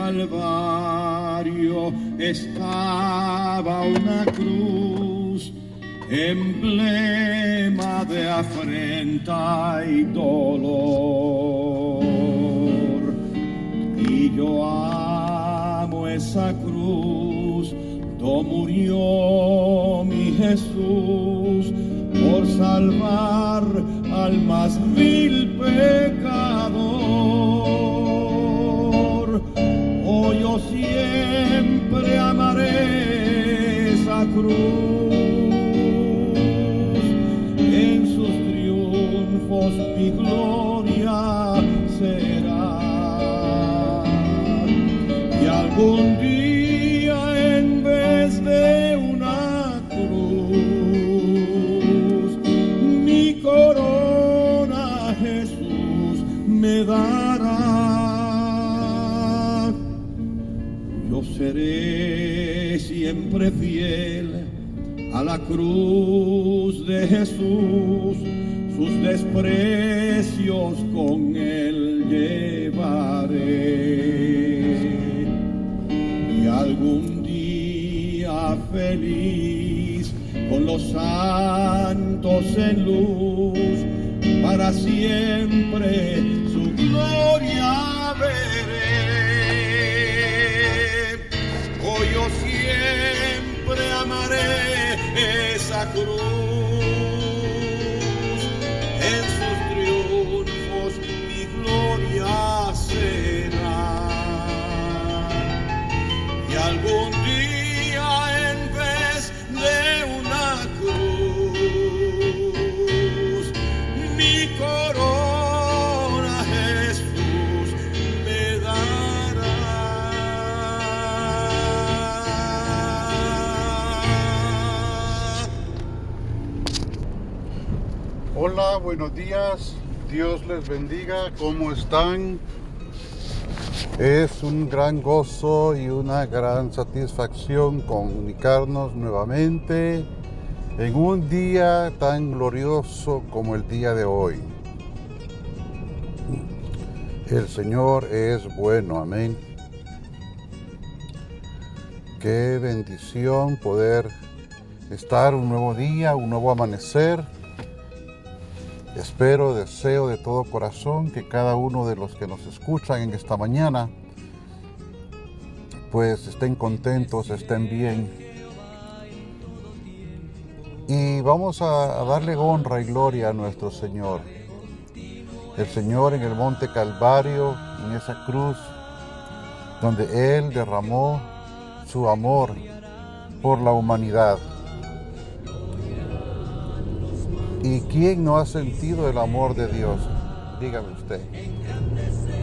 Calvario estaba una cruz, emblema de afrenta y dolor. Y yo amo esa cruz, do murió mi Jesús por salvar al más vil pecador. Oh, yo siempre amaré esa cruz, en sus triunfos mi gloria será. Y algún día en vez de una cruz, mi corona Jesús me dará. Yo seré siempre fiel a la cruz de Jesús, sus desprecios con él llevaré. Y algún día feliz con los santos en luz, para siempre su gloria veré. Oh, yo siempre amaré esa cruz, en sus triunfos mi gloria será. Y algún día en vez de una cruz, mi corona Jesús me dará. Hola, buenos días, Dios les bendiga, ¿cómo están? Es un gran gozo y una gran satisfacción comunicarnos nuevamente en un día tan glorioso como el día de hoy. El Señor es bueno, amén. Qué bendición poder estar un nuevo día, un nuevo amanecer. Espero, deseo de todo corazón que cada uno de los que nos escuchan en esta mañana pues estén contentos, estén bien. Y vamos a darle honra y gloria a nuestro Señor. El Señor en el monte Calvario, en esa cruz, donde Él derramó su amor por la humanidad. ¿Y quién no ha sentido el amor de Dios? Dígame usted.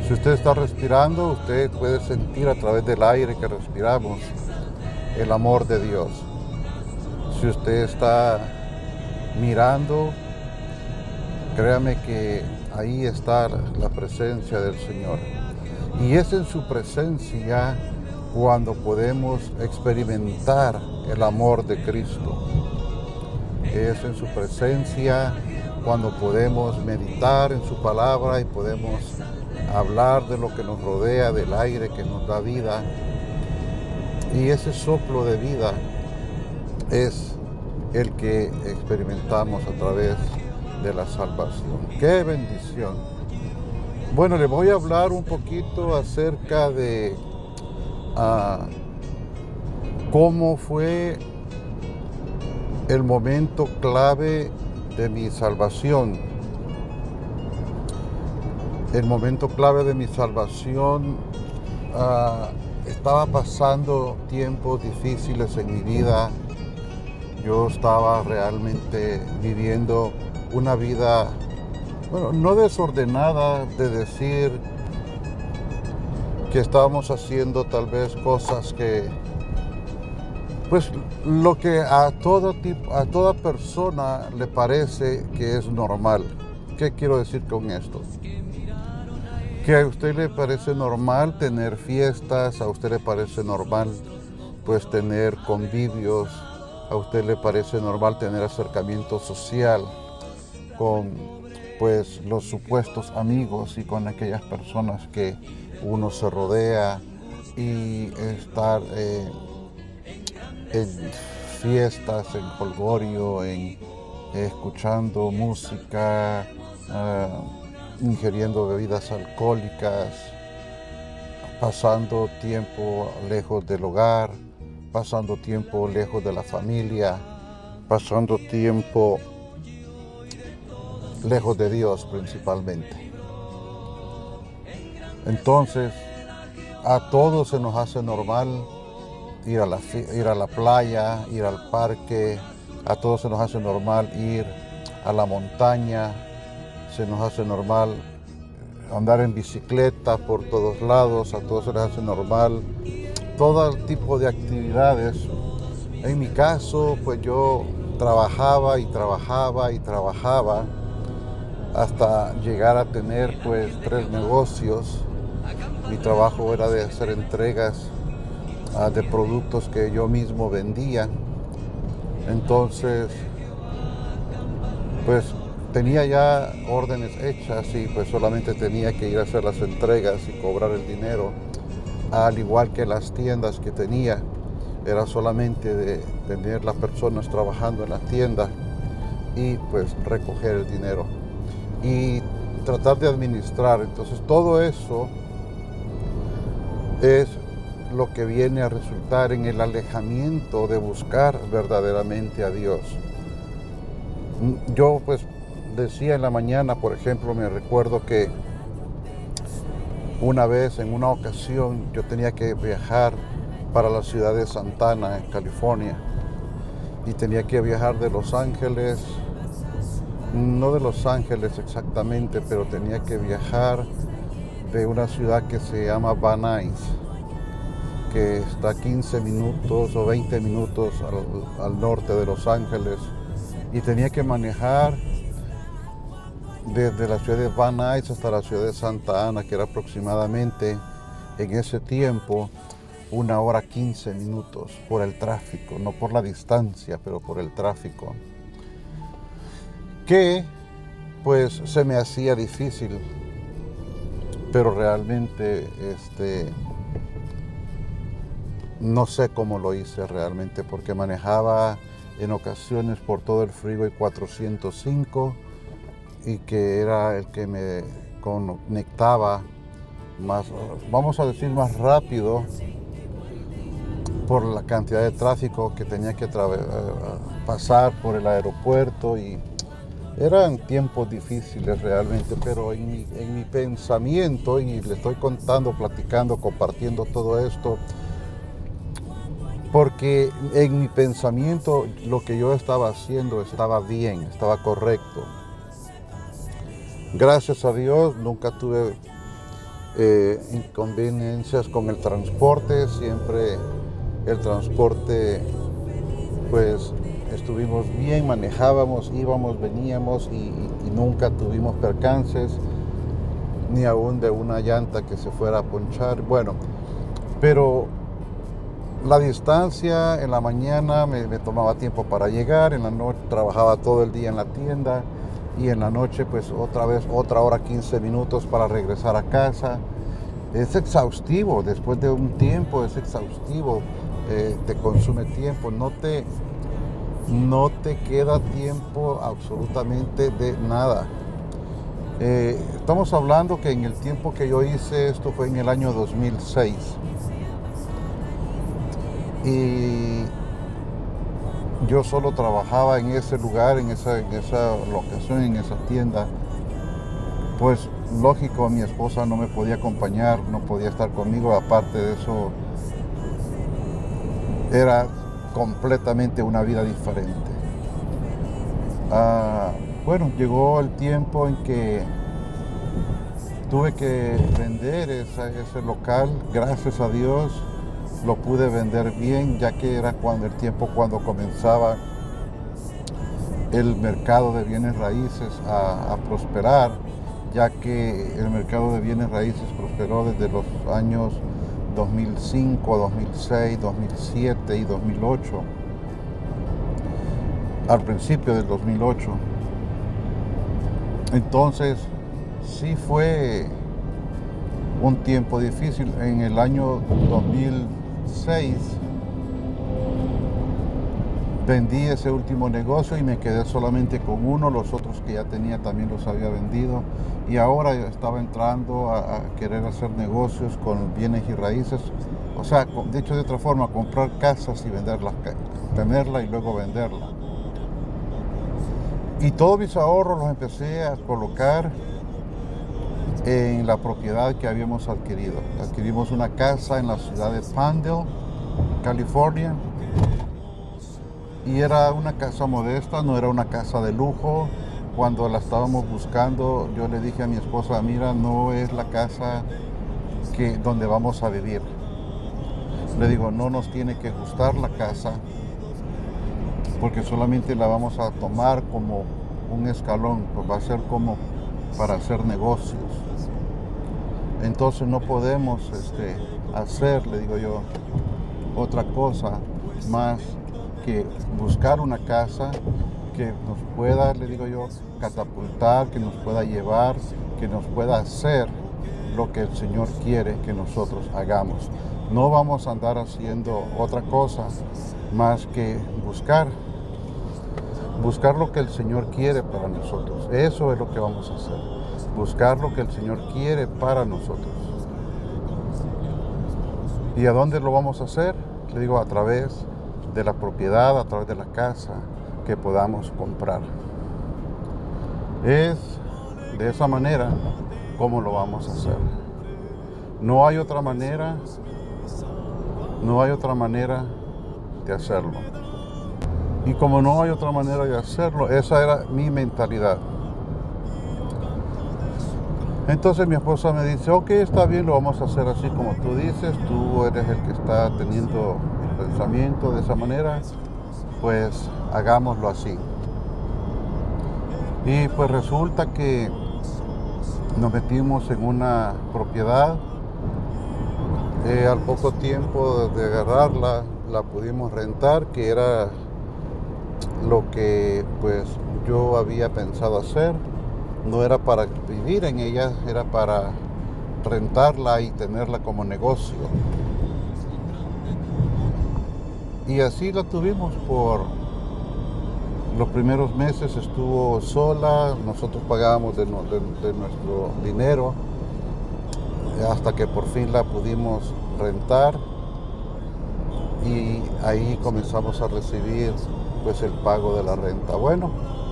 Si usted está respirando, usted puede sentir a través del aire que respiramos el amor de Dios. Si usted está mirando, créame que ahí está la presencia del Señor. Y es en su presencia cuando podemos experimentar el amor de Cristo. Es en su presencia cuando podemos meditar en su palabra y podemos hablar de lo que nos rodea, del aire que nos da vida. Y ese soplo de vida es el que experimentamos a través de la salvación. ¡Qué bendición! Bueno, les voy a hablar un poquito acerca de cómo fue el momento clave de mi salvación. El momento clave de mi salvación, estaba pasando tiempos difíciles en mi vida. Yo estaba realmente viviendo una vida, bueno, no desordenada, de decir que estábamos haciendo tal vez cosas que, pues, lo que a toda persona le parece que es normal. ¿Qué quiero decir con esto? Que a usted le parece normal tener fiestas, a usted le parece normal pues tener convivios, a usted le parece normal tener acercamiento social con pues los supuestos amigos y con aquellas personas que uno se rodea y estar en fiestas, en jolgorio, en escuchando música, ingiriendo bebidas alcohólicas, pasando tiempo lejos del hogar, pasando tiempo lejos de la familia, pasando tiempo lejos de Dios principalmente. Entonces, a todos se nos hace normal ir a la playa, ir al parque, a todos se nos hace normal ir a la montaña, se nos hace normal andar en bicicleta por todos lados, a todos se les hace normal todo tipo de actividades. En mi caso, pues yo trabajaba hasta llegar a tener pues 3 negocios. Mi trabajo era de hacer entregas de productos que yo mismo vendía. Entonces, pues tenía ya órdenes hechas y pues solamente tenía que ir a hacer las entregas y cobrar el dinero. Al igual que las tiendas que tenía, era solamente de tener las personas trabajando en la tienda y pues recoger el dinero y tratar de administrar. Entonces todo eso es lo que viene a resultar en el alejamiento de buscar verdaderamente a Dios. Yo pues decía en la mañana, por ejemplo, me recuerdo que una vez, en una ocasión, yo tenía que viajar para la ciudad de Santa Ana, en California, y tenía que viajar de Los Ángeles, no de Los Ángeles exactamente, pero tenía que viajar de una ciudad que se llama Van Nuys, que está 15 minutos o 20 minutos al norte de Los Ángeles, y tenía que manejar desde la ciudad de Van Nuys hasta la ciudad de Santa Ana, que era aproximadamente en ese tiempo 1 hora 15 minutos por el tráfico, no por la distancia, pero por el tráfico, que pues se me hacía difícil, pero realmente no sé cómo lo hice realmente, porque manejaba en ocasiones por todo el Freeway 405 y que era el que me conectaba más, vamos a decir, más rápido por la cantidad de tráfico que tenía que pasar por el aeropuerto, y eran tiempos difíciles realmente, pero en mi pensamiento, y le estoy contando, platicando, compartiendo todo esto, porque en mi pensamiento lo que yo estaba haciendo estaba bien, estaba correcto. Gracias a Dios nunca tuve inconveniencias con el transporte, siempre el transporte pues estuvimos bien, manejábamos, íbamos, veníamos y nunca tuvimos percances, ni aún de una llanta que se fuera a ponchar. Bueno, pero la distancia en la mañana me tomaba tiempo para llegar, en la noche trabajaba todo el día en la tienda y en la noche pues otra vez otra hora 15 minutos para regresar a casa. Es exhaustivo, después de un tiempo es exhaustivo, te consume tiempo, no te queda tiempo absolutamente de nada. Estamos hablando que en el tiempo que yo hice esto fue en el año 2006. Y yo solo trabajaba en ese lugar, en esa locación, en esa tienda. Pues lógico, mi esposa no me podía acompañar, no podía estar conmigo. Aparte de eso, era completamente una vida diferente. Bueno, llegó el tiempo en que tuve que vender ese local. Gracias a Dios lo pude vender bien, ya que era cuando comenzaba el mercado de bienes raíces a prosperar, ya que el mercado de bienes raíces prosperó desde los años 2005, 2006, 2007 y 2008, al principio del 2008. Entonces sí fue un tiempo difícil. En el año 2006 vendí ese último negocio y me quedé solamente con uno. Los otros que ya tenía también los había vendido, y ahora estaba entrando a querer hacer negocios con bienes y raíces. O sea, dicho de otra forma, comprar casas y venderlas, tenerla y luego venderla. Y todos mis ahorros los empecé a colocar en la propiedad que habíamos adquirido. Adquirimos una casa en la ciudad de Palmdale, California, y era una casa modesta, no era una casa de lujo. Cuando la estábamos buscando, yo le dije a mi esposa, mira, no es la casa donde vamos a vivir. Le digo, no nos tiene que gustar la casa, porque solamente la vamos a tomar como un escalón, pues va a ser como para hacer negocios. Entonces no podemos hacer, le digo yo, otra cosa más que buscar una casa que nos pueda, le digo yo, catapultar, que nos pueda llevar, que nos pueda hacer lo que el Señor quiere que nosotros hagamos. No vamos a andar haciendo otra cosa más que buscar lo que el Señor quiere para nosotros. Eso es lo que vamos a hacer. Buscar lo que el Señor quiere para nosotros. ¿Y a dónde lo vamos a hacer? Le digo, a través de la propiedad, a través de la casa que podamos comprar. Es de esa manera como lo vamos a hacer. No hay otra manera de hacerlo. Y como no hay otra manera de hacerlo, esa era mi mentalidad. Entonces mi esposa me dice, ok, está bien, lo vamos a hacer así como tú dices, tú eres el que está teniendo el pensamiento de esa manera, pues hagámoslo así. Y pues resulta que nos metimos en una propiedad. Al poco tiempo de agarrarla, la pudimos rentar, que era lo que pues yo había pensado hacer. No era para vivir en ella, era para rentarla y tenerla como negocio. Y así la tuvimos por los primeros meses. Estuvo sola, nosotros pagábamos de nuestro dinero, hasta que por fin la pudimos rentar, y ahí comenzamos a recibir pues el pago de la renta. Bueno,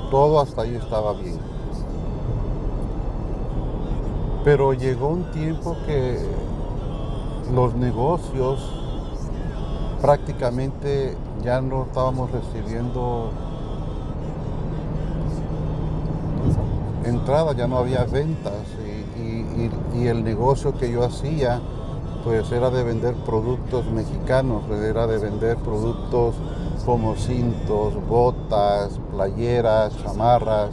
todo hasta ahí estaba bien. Pero llegó un tiempo que los negocios prácticamente ya no estábamos recibiendo entrada, ya no había ventas, y el negocio que yo hacía pues era de vender productos mexicanos, era de vender productos como cintos, botas, playeras, chamarras,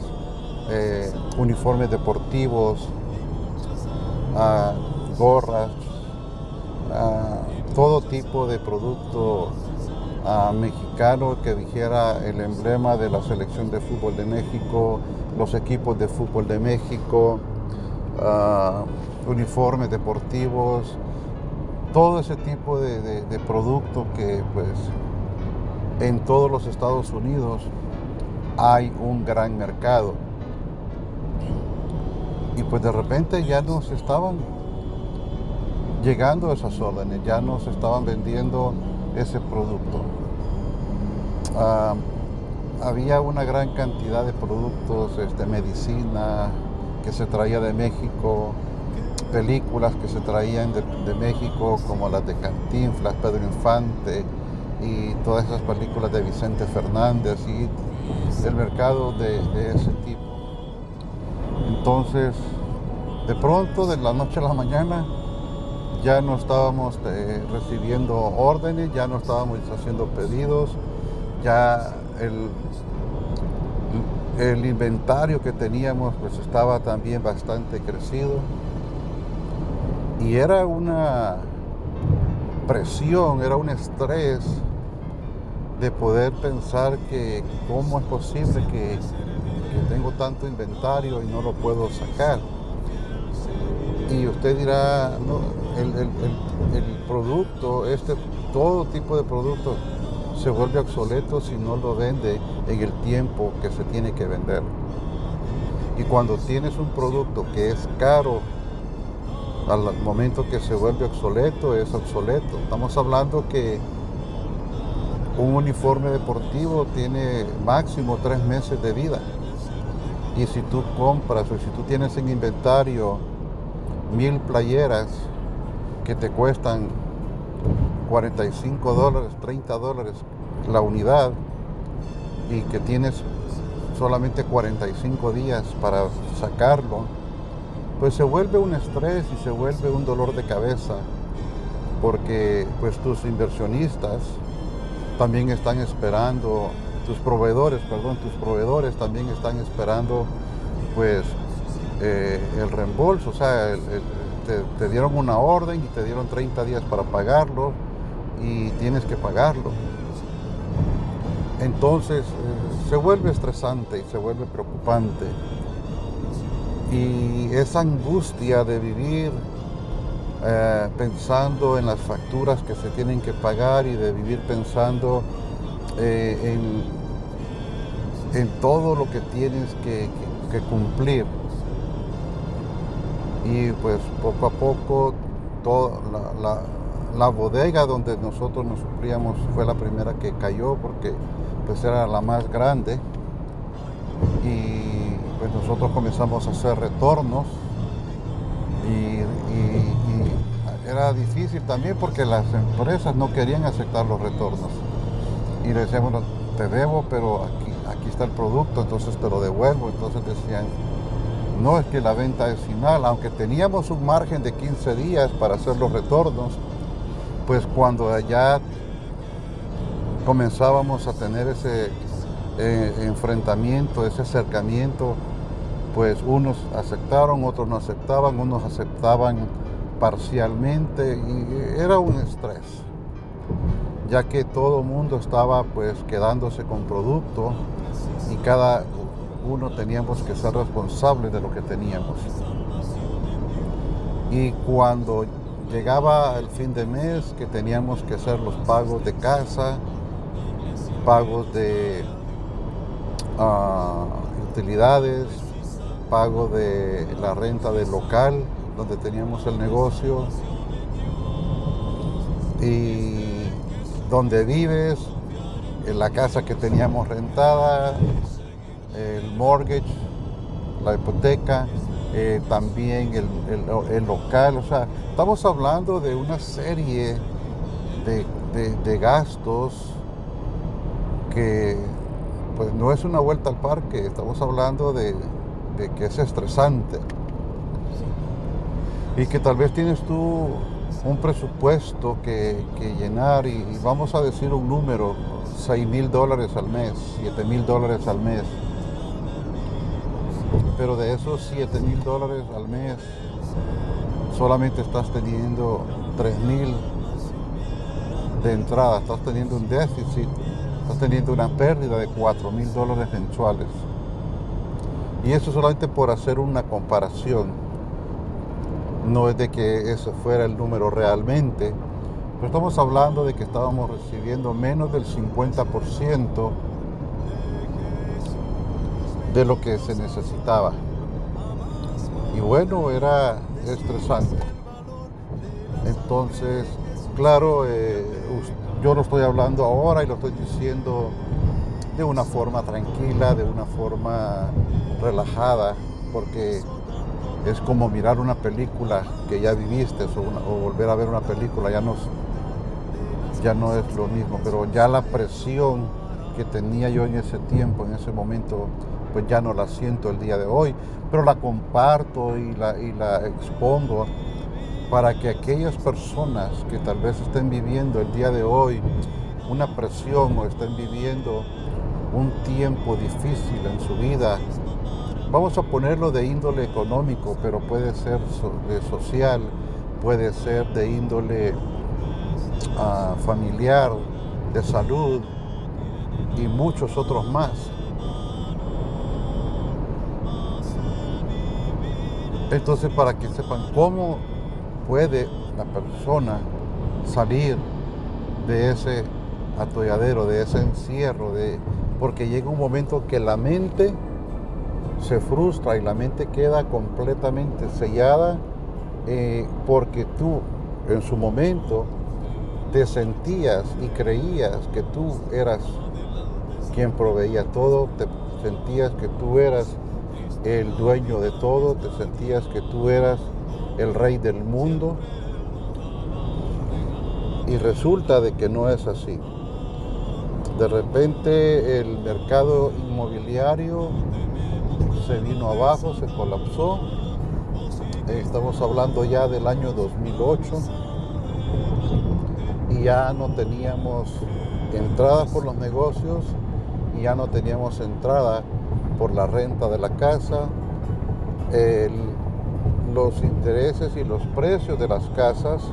uniformes deportivos, gorras, todo tipo de producto mexicano que dijera el emblema de la selección de fútbol de México, los equipos de fútbol de México, uniformes deportivos, todo ese tipo de producto que pues en todos los Estados Unidos hay un gran mercado. Y pues de repente ya nos estaban llegando esas órdenes, ya nos estaban vendiendo ese producto. Había una gran cantidad de productos, medicina que se traía de México, películas que se traían de México, como las de Cantinflas, Pedro Infante y todas esas películas de Vicente Fernández, y el mercado de ese tipo. Entonces, de pronto, de la noche a la mañana, ya no estábamos recibiendo órdenes, ya no estábamos haciendo pedidos, ya el inventario que teníamos pues estaba también bastante crecido, y era una presión, era un estrés de poder pensar que cómo es posible que tengo tanto inventario y no lo puedo sacar. Y usted dirá, no, el producto, todo tipo de producto se vuelve obsoleto si no lo vende en el tiempo que se tiene que vender. Y cuando tienes un producto que es caro, al momento que se vuelve obsoleto, es obsoleto. Estamos hablando que un uniforme deportivo tiene máximo 3 meses de vida. Y si tú compras o si tú tienes en inventario 1000 playeras que te cuestan $45, $30 la unidad, y que tienes solamente 45 días para sacarlo, pues se vuelve un estrés y se vuelve un dolor de cabeza, porque pues tus inversionistas también están esperando, tus proveedores también están esperando pues el reembolso. O sea, te dieron una orden y te dieron 30 días para pagarlo y tienes que pagarlo. Entonces se vuelve estresante y se vuelve preocupante. Y esa angustia de vivir pensando en las facturas que se tienen que pagar y de vivir pensando en todo lo que tienes que cumplir. Y pues poco a poco toda la bodega donde nosotros nos suplíamos fue la primera que cayó, porque pues era la más grande, y pues nosotros comenzamos a hacer retornos y era difícil también porque las empresas no querían aceptar los retornos y le decíamos, bueno, te debo, pero aquí está el producto, entonces te lo devuelvo. Entonces decían, no, es que la venta es final. Aunque teníamos un margen de 15 días para hacer los retornos, pues cuando ya comenzábamos a tener ese enfrentamiento, ese acercamiento, pues unos aceptaron, otros no aceptaban, unos aceptaban parcialmente, y era un estrés, ya que todo el mundo estaba pues quedándose con producto y cada uno teníamos que ser responsables de lo que teníamos. Y cuando llegaba el fin de mes, que teníamos que hacer los pagos de casa, pagos de utilidades, pago de la renta del local donde teníamos el negocio y donde vives, en la casa que teníamos rentada, el mortgage, la hipoteca, también el local. O sea, estamos hablando de una serie de gastos que pues no es una vuelta al parque. Estamos hablando de que es estresante y que tal vez tienes tú un presupuesto que llenar y vamos a decir un número, $6,000 al mes, $7,000 al mes. Pero de esos $7,000 al mes, solamente estás teniendo 3,000 de entrada, estás teniendo un déficit, estás teniendo una pérdida de $4,000 mensuales. Y eso solamente por hacer una comparación. No es de que eso fuera el número realmente, pero estamos hablando de que estábamos recibiendo menos del 50% de lo que se necesitaba. Y bueno, era estresante. Entonces, claro, yo lo estoy hablando ahora y lo estoy diciendo de una forma tranquila, de una forma relajada, porque es como mirar una película que ya viviste o volver a ver una película, ya no es lo mismo, pero ya la presión que tenía yo en ese tiempo, en ese momento, pues ya no la siento el día de hoy, pero la comparto y la expongo para que aquellas personas que tal vez estén viviendo el día de hoy una presión o estén viviendo un tiempo difícil en su vida, vamos a ponerlo de índole económico, pero puede ser de social, puede ser de índole familiar, de salud y muchos otros más. Entonces, para que sepan cómo puede la persona salir de ese atolladero, de ese encierro, porque llega un momento que la mente se frustra y la mente queda completamente sellada, porque tú en su momento te sentías y creías que tú eras quien proveía todo, te sentías que tú eras el dueño de todo, te sentías que tú eras el rey del mundo, y resulta de que no es así. De repente el mercado inmobiliario se vino abajo, se colapsó. Estamos hablando ya del año 2008 y ya no teníamos entrada por los negocios y ya no teníamos entrada por la renta de la casa. Los intereses y los precios de las casas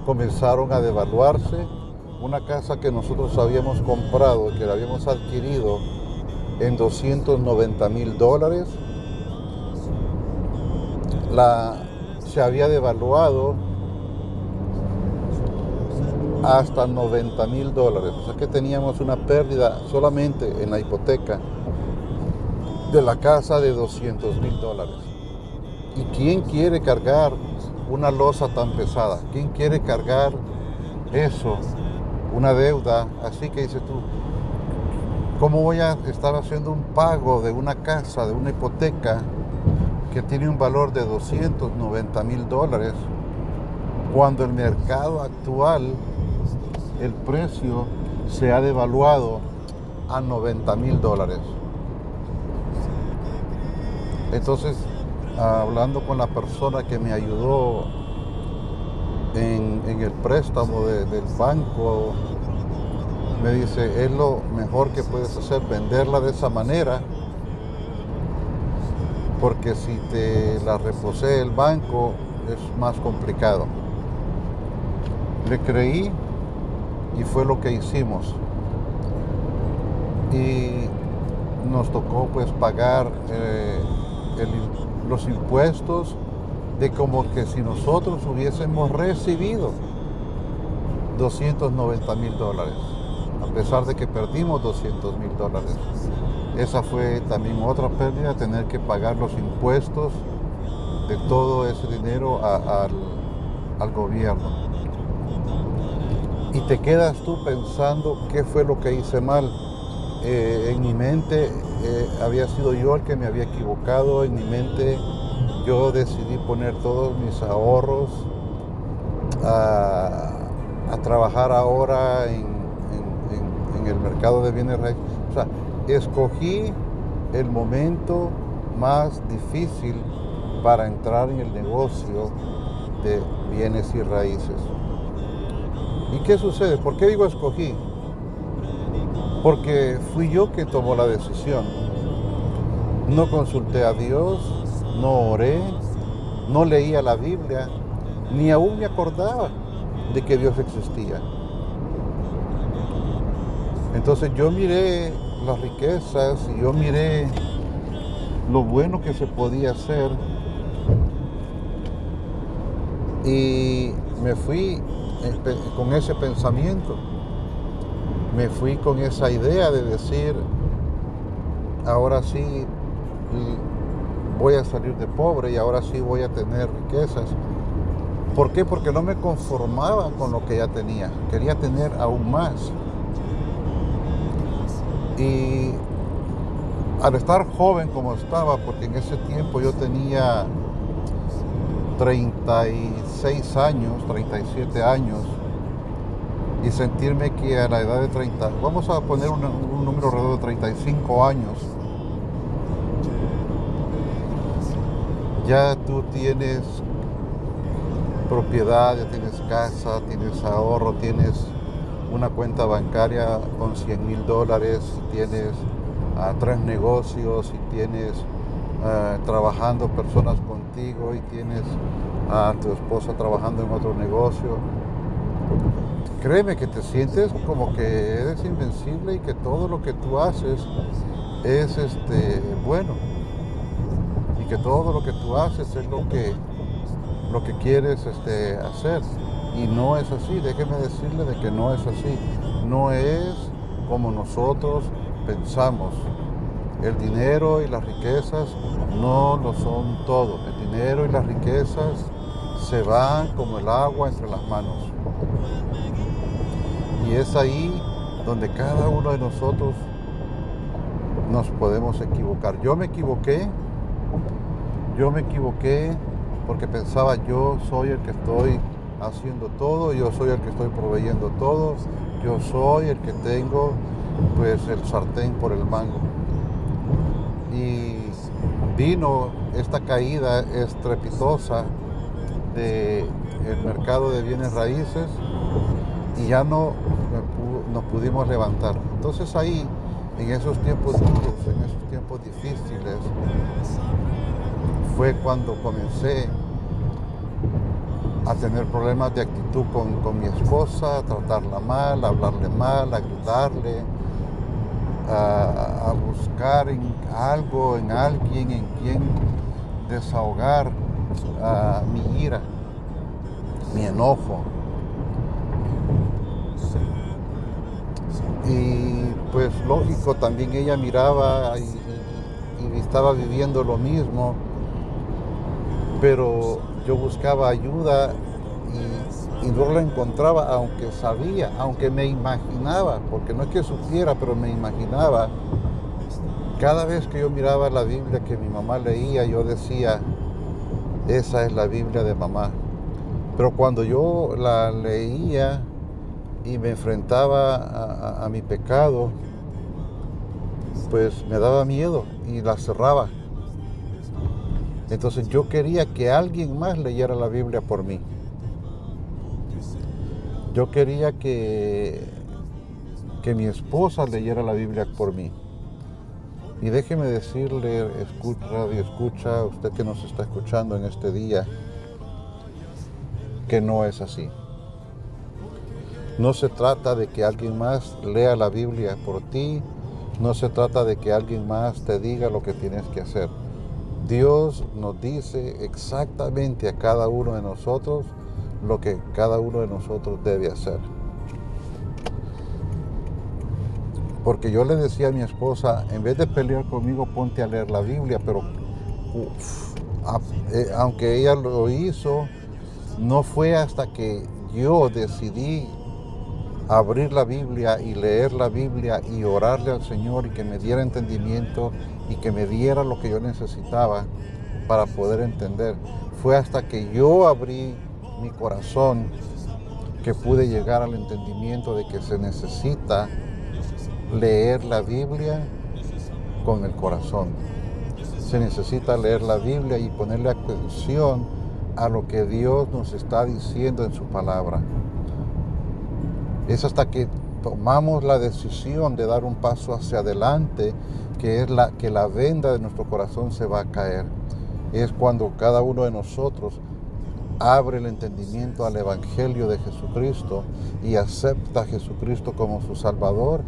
comenzaron a devaluarse. Una casa que nosotros habíamos comprado, que la habíamos adquirido en $290,000, se había devaluado hasta $90,000. O sea que teníamos una pérdida solamente en la hipoteca de la casa de $200,000. ¿Y quién quiere cargar una losa tan pesada? ¿Quién quiere cargar eso? Una deuda. Así que dices tú, ¿cómo voy a estar haciendo un pago de una casa, de una hipoteca que tiene un valor de $290,000 cuando el mercado actual, el precio se ha devaluado a $90,000? Entonces, hablando con la persona que me ayudó en el préstamo del banco, me dice, es lo mejor que puedes hacer, venderla de esa manera, porque si te la reposee el banco es más complicado. Le creí y fue lo que hicimos. Y nos tocó pues pagar los impuestos de como que si nosotros hubiésemos recibido $290,000, a pesar de que perdimos $200,000. Esa fue también otra pérdida, tener que pagar los impuestos de todo ese dinero al gobierno. Y te quedas tú pensando qué fue lo que hice mal. En mi mente había sido yo el que me había equivocado. En mi mente yo decidí poner todos mis ahorros a trabajar ahora en el mercado de bienes raíces. O sea, escogí el momento más difícil para entrar en el negocio de bienes y raíces. ¿Y qué sucede? ¿Por qué digo escogí? Porque fui yo que tomó la decisión. No consulté a Dios, no oré, no leía la Biblia, ni aún me acordaba de que Dios existía. Entonces yo miré las riquezas y yo miré lo bueno que se podía hacer y me fui con ese pensamiento. Me fui con esa idea de decir, ahora sí voy a salir de pobre y ahora sí voy a tener riquezas. ¿Por qué? Porque no me conformaba con lo que ya tenía, quería tener aún más. Y al estar joven como estaba, porque en ese tiempo yo tenía 36 años, 37 años, y sentirme que a la edad de 30, vamos a poner un número alrededor de 35 años, ya tú tienes propiedad, ya tienes casa, tienes ahorro, tienes una cuenta bancaria con $100,000, tienes 3 negocios y tienes trabajando personas contigo y tienes a tu esposa trabajando en otro negocio. Créeme que te sientes como que eres invencible y que todo lo que tú haces es bueno. Y que todo lo que tú haces es lo que quieres hacer. Y no es así, déjeme decirle de que no es así. No es como nosotros pensamos. El dinero y las riquezas no lo son todo. El dinero y las riquezas se van como el agua entre las manos. Y es ahí donde cada uno de nosotros nos podemos equivocar. Yo me equivoqué porque pensaba yo soy el que estoy haciendo todo, yo soy el que estoy proveyendo todo, yo soy el que tengo pues el sartén por el mango. Y vino esta caída estrepitosa del mercado de bienes raíces y ya no nos pudimos levantar. Entonces ahí, en esos tiempos duros, en esos tiempos difíciles, fue cuando comencé a tener problemas de actitud con mi esposa, a tratarla mal, a hablarle mal, a gritarle, a buscar en algo, en alguien, en quien desahogar mi ira, mi enojo. Y pues lógico, también ella miraba y estaba viviendo lo mismo, pero yo buscaba ayuda y no la encontraba, aunque sabía, aunque me imaginaba, porque no es que supiera, pero me imaginaba. Cada vez que yo miraba la Biblia que mi mamá leía, yo decía, esa es la Biblia de mamá. Pero cuando yo la leía y me enfrentaba a mi pecado, pues me daba miedo y la cerraba. Entonces yo quería que alguien más leyera la Biblia por mí. Yo quería que mi esposa leyera la Biblia por mí. Y déjeme decirle, radio escucha, usted que nos está escuchando en este día, que no es así. No se trata de que alguien más lea la Biblia por ti, no se trata de que alguien más te diga lo que tienes que hacer. Dios nos dice exactamente a cada uno de nosotros lo que cada uno de nosotros debe hacer. Porque yo le decía a mi esposa, en vez de pelear conmigo, ponte a leer la Biblia, pero aunque ella lo hizo, no fue hasta que yo decidí abrir la Biblia y leer la Biblia y orarle al Señor y que me diera entendimiento y que me diera lo que yo necesitaba para poder entender. Fue hasta que yo abrí mi corazón que pude llegar al entendimiento de que se necesita leer la Biblia con el corazón. Se necesita leer la Biblia y ponerle atención a lo que Dios nos está diciendo en su palabra. Es hasta que tomamos la decisión de dar un paso hacia adelante que la venda de nuestro corazón se va a caer. Es cuando cada uno de nosotros abre el entendimiento al Evangelio de Jesucristo y acepta a Jesucristo como su Salvador,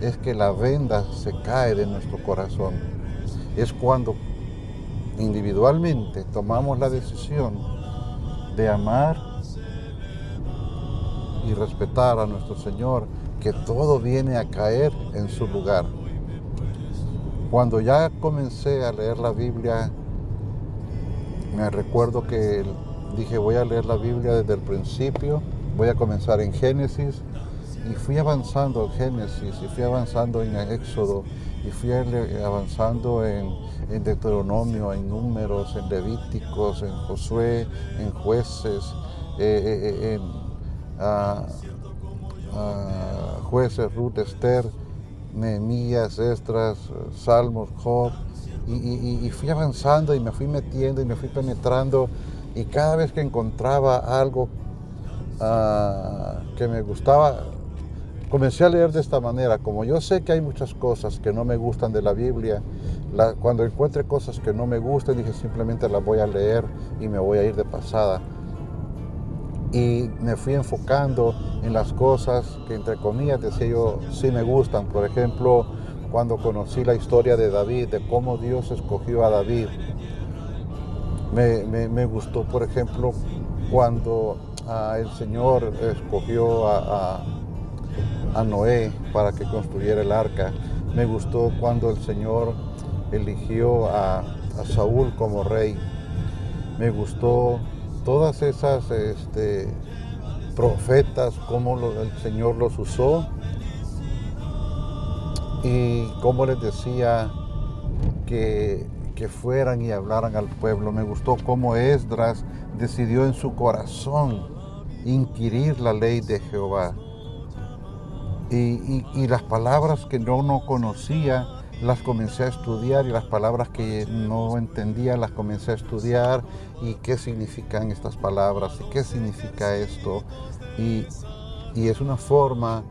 es que la venda se cae de nuestro corazón. Es cuando individualmente tomamos la decisión de amar y respetar a nuestro Señor, que todo viene a caer en su lugar. Cuando ya comencé a leer la Biblia, me recuerdo que dije, voy a leer la Biblia desde el principio, voy a comenzar en Génesis, y fui avanzando en Génesis, y fui avanzando en Éxodo, y fui avanzando en Deuteronomio, en Números, en Levíticos, en Josué, en Jueces, Jueces, Ruth, Esther, Nehemías, Esdras, Salmos, Job, y fui avanzando y me fui metiendo y me fui penetrando, y cada vez que encontraba algo que me gustaba, comencé a leer de esta manera. Como yo sé que hay muchas cosas que no me gustan de la Biblia, cuando encuentre cosas que no me gustan, dije simplemente las voy a leer y me voy a ir de pasada. Y me fui enfocando en las cosas que, entre comillas, decía yo, sí me gustan. Por ejemplo, cuando conocí la historia de David, de cómo Dios escogió a David Me gustó, por ejemplo, cuando el Señor escogió a Noé para que construyera el arca. Me gustó cuando el Señor eligió a Saúl como rey. Me gustó todas esas profetas, cómo el Señor los usó y cómo les decía que fueran y hablaran al pueblo. Me gustó cómo Esdras decidió en su corazón inquirir la ley de Jehová. Y las palabras que no conocía, las comencé a estudiar, y las palabras que no entendía, las comencé a estudiar, y qué significan estas palabras, y qué significa esto. Y es una forma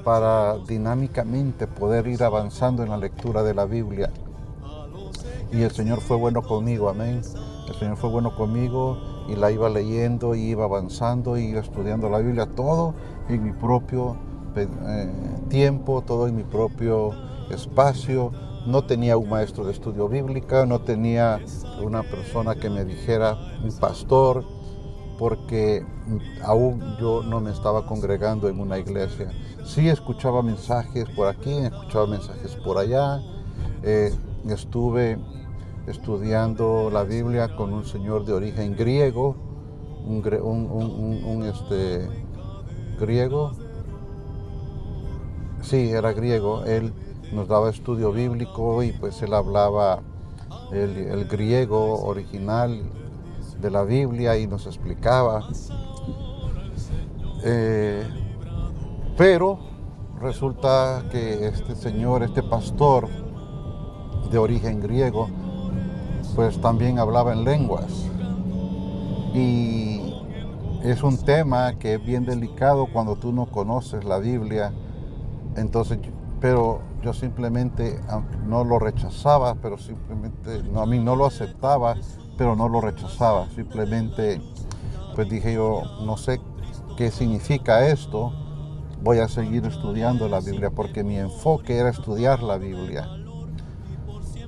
para dinámicamente poder ir avanzando en la lectura de la Biblia. Y el Señor fue bueno conmigo, amén. El Señor fue bueno conmigo y la iba leyendo, y iba avanzando, y iba estudiando la Biblia, todo en mi propio tiempo, todo en mi propio espacio. No tenía un maestro de estudio bíblica, no tenía una persona que me dijera, un pastor, porque aún yo no me estaba congregando en una iglesia. Sí escuchaba mensajes por aquí, escuchaba mensajes por allá. Estuve estudiando la Biblia con un señor de origen griego, griego, sí, era griego. Él nos daba estudio bíblico, y pues él hablaba el griego original de la Biblia y nos explicaba. Pero resulta que este señor, este pastor de origen griego, pues también hablaba en lenguas. Y es un tema que es bien delicado cuando tú no conoces la Biblia. Entonces, pero yo simplemente, aunque no lo rechazaba, pero simplemente, no lo aceptaba, pero no lo rechazaba. Simplemente, pues dije yo, no sé qué significa esto, voy a seguir estudiando la Biblia, porque mi enfoque era estudiar la Biblia.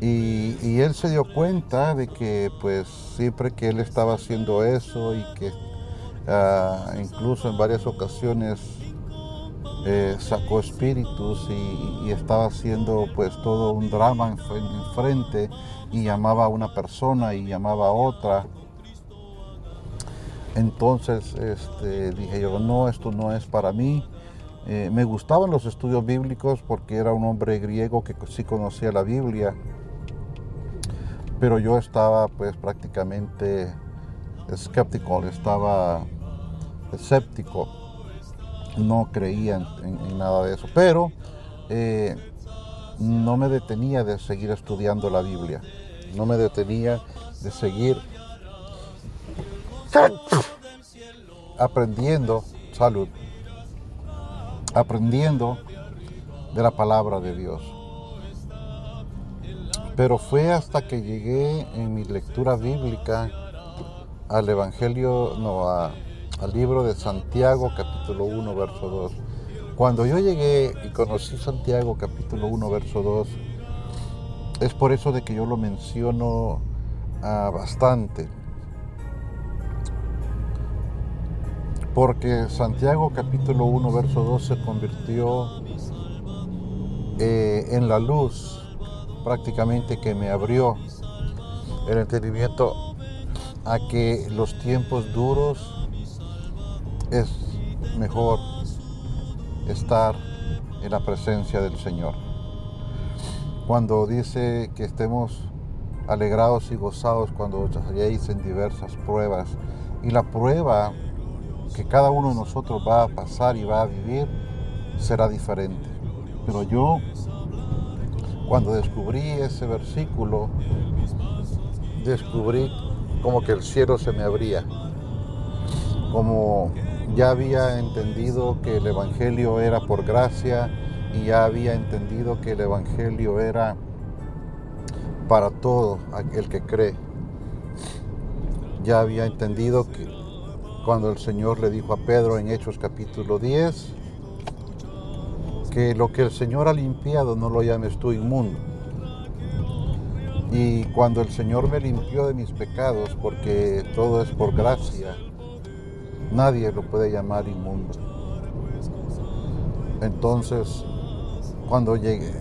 Y él se dio cuenta de que pues siempre que él estaba haciendo eso, y que incluso en varias ocasiones sacó espíritus, y estaba haciendo pues todo un drama enfrente, y llamaba a una persona y llamaba a otra. Entonces dije yo, no, esto no es para mí. Me gustaban los estudios bíblicos porque era un hombre griego que sí conocía la Biblia, pero yo estaba pues prácticamente escéptico, estaba escéptico, no creía en nada de eso, pero no me detenía de seguir estudiando la Biblia, no me detenía de seguir aprendiendo de la palabra de Dios. Pero fue hasta que llegué en mi lectura bíblica al al libro de Santiago, capítulo 1, verso 2. Cuando yo llegué y conocí Santiago, capítulo 1, verso 2, es por eso de que yo lo menciono bastante. Porque Santiago, capítulo 1, verso 2, se convirtió en la luz prácticamente que me abrió el entendimiento a que los tiempos duros es mejor estar en la presencia del Señor. Cuando dice que estemos alegrados y gozados cuando os halléis en diversas pruebas, y la prueba que cada uno de nosotros va a pasar y va a vivir será diferente. Pero yo, cuando descubrí ese versículo, descubrí como que el cielo se me abría, como ya había entendido que el Evangelio era por gracia, y ya había entendido que el Evangelio era para todo aquel que cree. Ya había entendido que cuando el Señor le dijo a Pedro en Hechos capítulo 10, que lo que el Señor ha limpiado no lo llames tú inmundo. Y cuando el Señor me limpió de mis pecados, porque todo es por gracia, nadie lo puede llamar inmundo. Entonces, cuando llegué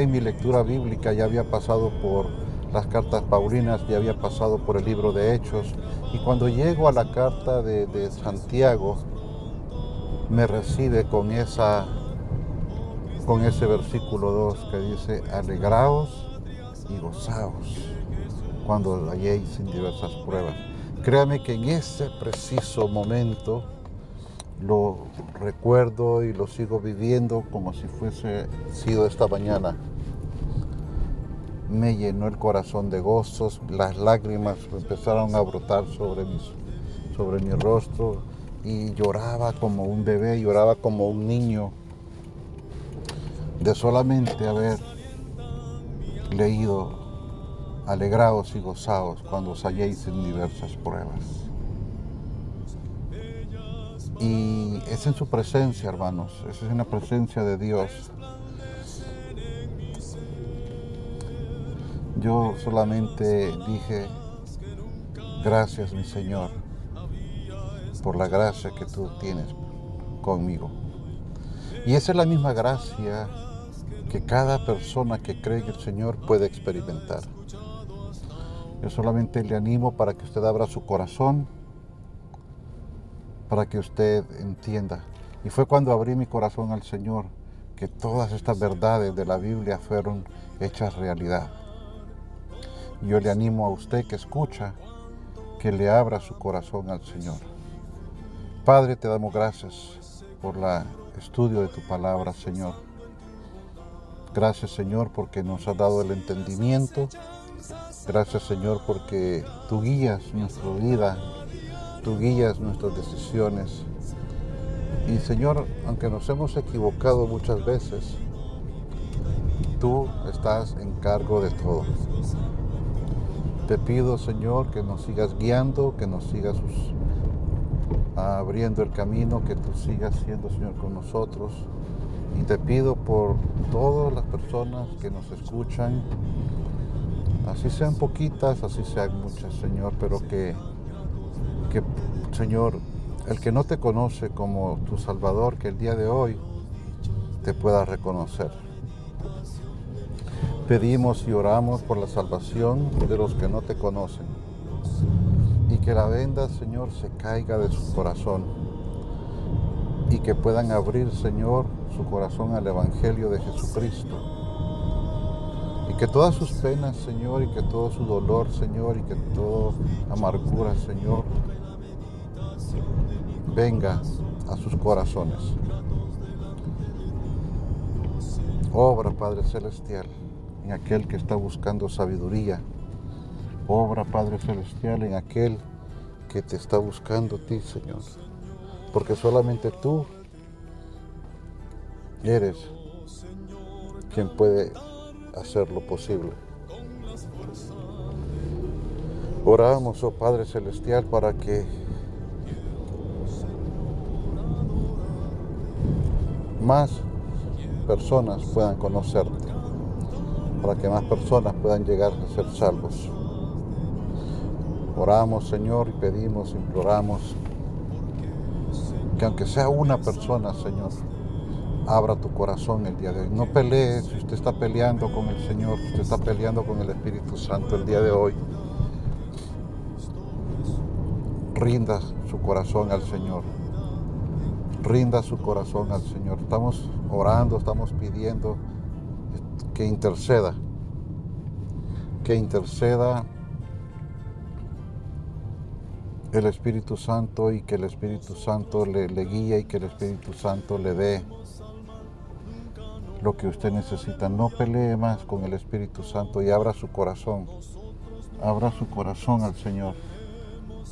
en mi lectura bíblica, ya había pasado por las cartas paulinas, ya había pasado por el libro de Hechos, y cuando llego a la carta de Santiago, me recibe con ese versículo 2 que dice: alegraos y gozaos cuando halléis en diversas pruebas. Créame que en ese preciso momento lo recuerdo y lo sigo viviendo como si fuese sido esta mañana. Me llenó el corazón de gozos, las lágrimas empezaron a brotar sobre mi rostro, y lloraba como un bebé, lloraba como un niño, de solamente haber leído: alegraos y gozaos cuando os halléis en diversas pruebas. Y es en su presencia, hermanos, es en la presencia de Dios. Yo solamente dije: gracias, mi Señor, por la gracia que tú tienes conmigo. Y esa es la misma gracia que cada persona que cree en el Señor puede experimentar. Yo solamente le animo para que usted abra su corazón, para que usted entienda. Y fue cuando abrí mi corazón al Señor que todas estas verdades de la Biblia fueron hechas realidad. Yo le animo a usted que escucha, que le abra su corazón al Señor. Padre, te damos gracias por el estudio de tu palabra, Señor. Gracias, Señor, porque nos has dado el entendimiento. Gracias, Señor, porque tú guías nuestra vida, tú guías nuestras decisiones. Y, Señor, aunque nos hemos equivocado muchas veces, tú estás en cargo de todo. Te pido, Señor, que nos sigas guiando, que nos sigas abriendo el camino, que tú sigas siendo, Señor, con nosotros. Y te pido por todas las personas que nos escuchan, así sean poquitas, así sean muchas, Señor, pero que Señor, el que no te conoce como tu Salvador, que el día de hoy te pueda reconocer. Pedimos y oramos por la salvación de los que no te conocen, y que la venda, Señor, se caiga de su corazón, y que puedan abrir, Señor, su corazón al Evangelio de Jesucristo, y que todas sus penas, Señor, y que todo su dolor, Señor, y que toda amargura, Señor, venga a sus corazones. Obra, Padre Celestial, en aquel que está buscando sabiduría. Obra, Padre Celestial, en aquel que te está buscando a ti, Señor, porque solamente tú eres quien puede hacer lo posible. Oramos, oh Padre Celestial, para que más personas puedan conocerte, para que más personas puedan llegar a ser salvos. Oramos, Señor, y pedimos, imploramos que aunque sea una persona, Señor, abra tu corazón el día de hoy. No pelee. Si usted está peleando con el Señor, usted está peleando con el Espíritu Santo el día de hoy, rinda su corazón al Señor. Rinda su corazón al Señor. Estamos orando, estamos pidiendo que interceda el Espíritu Santo, y que el Espíritu Santo le guíe, y que el Espíritu Santo le dé lo que usted necesita. No pelee más con el Espíritu Santo, y abra su corazón al Señor.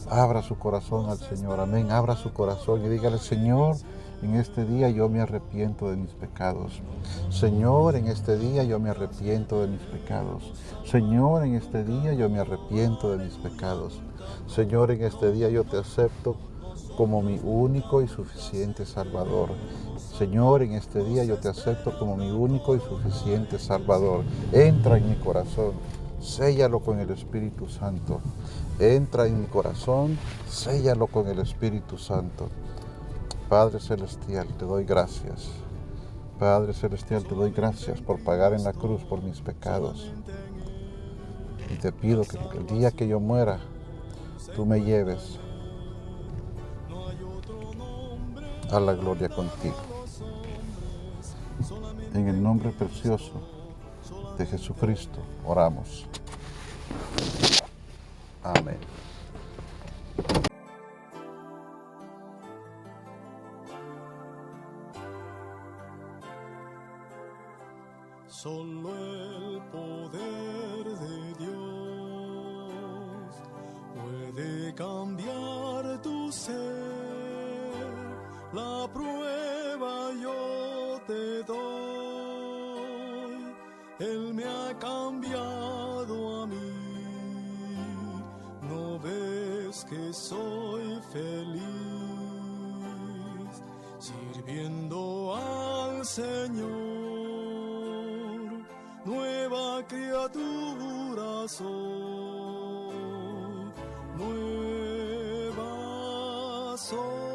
Abra su corazón al Señor, amén. Abra su corazón y dígale: Señor, en este día yo me arrepiento de mis pecados. Señor, en este día yo me arrepiento de mis pecados. Señor, en este día yo me arrepiento de mis pecados. Señor, en este día yo te acepto como mi único y suficiente Salvador. Señor, en este día yo te acepto como mi único y suficiente Salvador. Entra en mi corazón, séllalo con el Espíritu Santo. Entra en mi corazón, séllalo con el Espíritu Santo. Padre Celestial, te doy gracias. Padre Celestial, te doy gracias por pagar en la cruz por mis pecados. Y te pido que el día que yo muera, tú me lleves a la gloria contigo. En el nombre precioso de Jesucristo oramos. Amén. Solo el poder de Dios puede cambiar tu ser. La prueba yo te doy. Él me ha cambiado a mí. ¿No ves que soy feliz sirviendo al Señor? Nueva criatura soy, nueva soy.